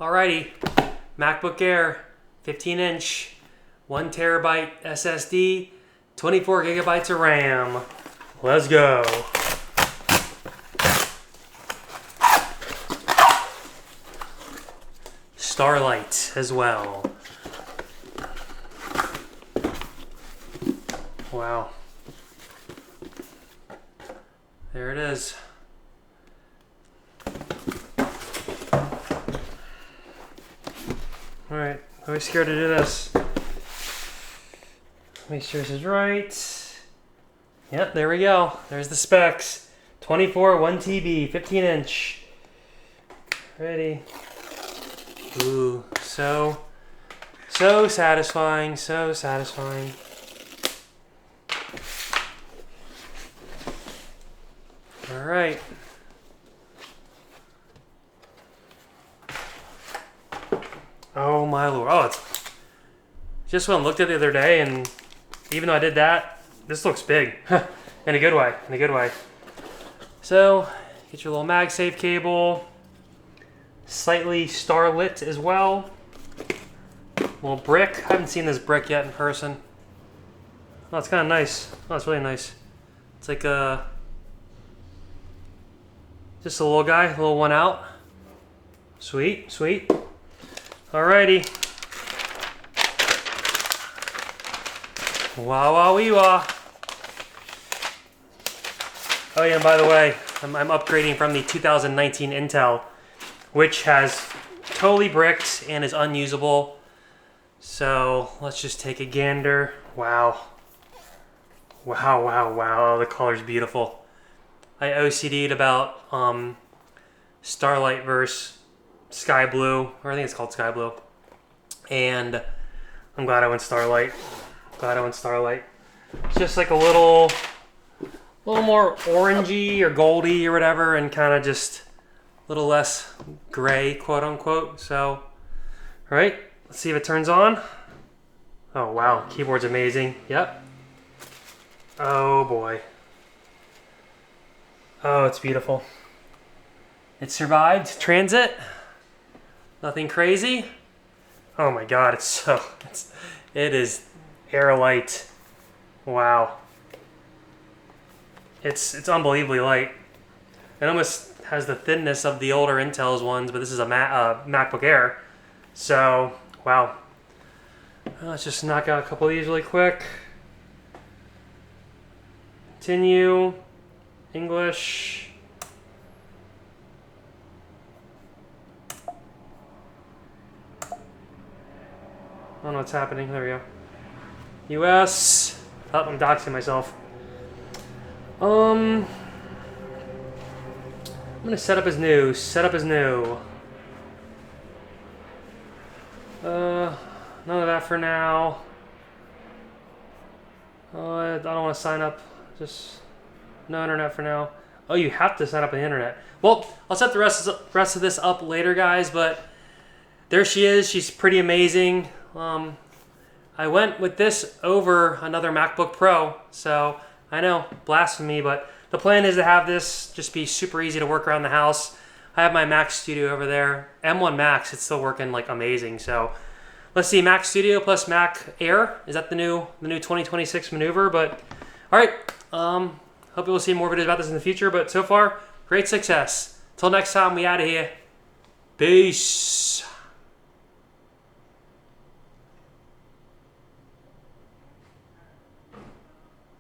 Alrighty, MacBook Air, 15-inch, 1 terabyte SSD, 24 gigabytes of RAM. Let's go. Starlight as well. Wow. There it is. Alright, always scared to do this. Make sure this is right. Yep, there we go. There's the specs. 24, 1 TB, 15-inch. Ready. Ooh, so satisfying, so satisfying. Alright. Oh my lord. Oh, it's just when I looked at it the other day, and even though I did that, this looks big. In a good way, in a good way. So, get your little MagSafe cable. Slightly starlit as well. Little brick. I haven't seen this brick yet in person. Oh, it's kind of nice. Oh, it's really nice. It's like a... just a little guy, a little one out. Sweet, sweet. Alrighty. Wow, wow, wee, wah. Oh yeah, and by the way, I'm upgrading from the 2019 Intel, which has totally bricked and is unusable. So let's just take a gander. Wow. Wow, wow, wow. The color's beautiful. I OCD'd about Starlight versus Sky Blue, or I think it's called Sky Blue. And I'm glad I went Starlight. Glad I went Starlight. It's just like a little more orangey or goldy or whatever, and kind of just a little less gray, quote unquote. So, all right, let's see if it turns on. Oh wow, keyboard's amazing. Yep. Oh boy. Oh, it's beautiful. It survived transit. Nothing crazy. Oh my god, it is air light. Wow. It's unbelievably light. It almost has the thinness of the older Intel's ones, but this is a MacBook Air. So, wow. Let's just knock out a couple of these really quick. Continue. English. I don't know what's happening. There we go. US. Oh, I'm doxing myself. I'm gonna set up as new. Set up as new. None of that for now. I don't want to sign up. Just no internet for now. Oh, you have to sign up on the internet. Well, I'll set the rest of this up later, guys. But there she is. She's pretty amazing. I went with this over another MacBook Pro, so I know, blasphemy, but the plan is to have this just be super easy to work around the house. I have my Mac Studio over there. M1 Max, it's still working like amazing. So let's see, Mac Studio plus Mac Air. Is that the new 2026 maneuver? But all right, hope you'll see more videos about this in the future. But so far, great success. Till next time, we out of here. Peace.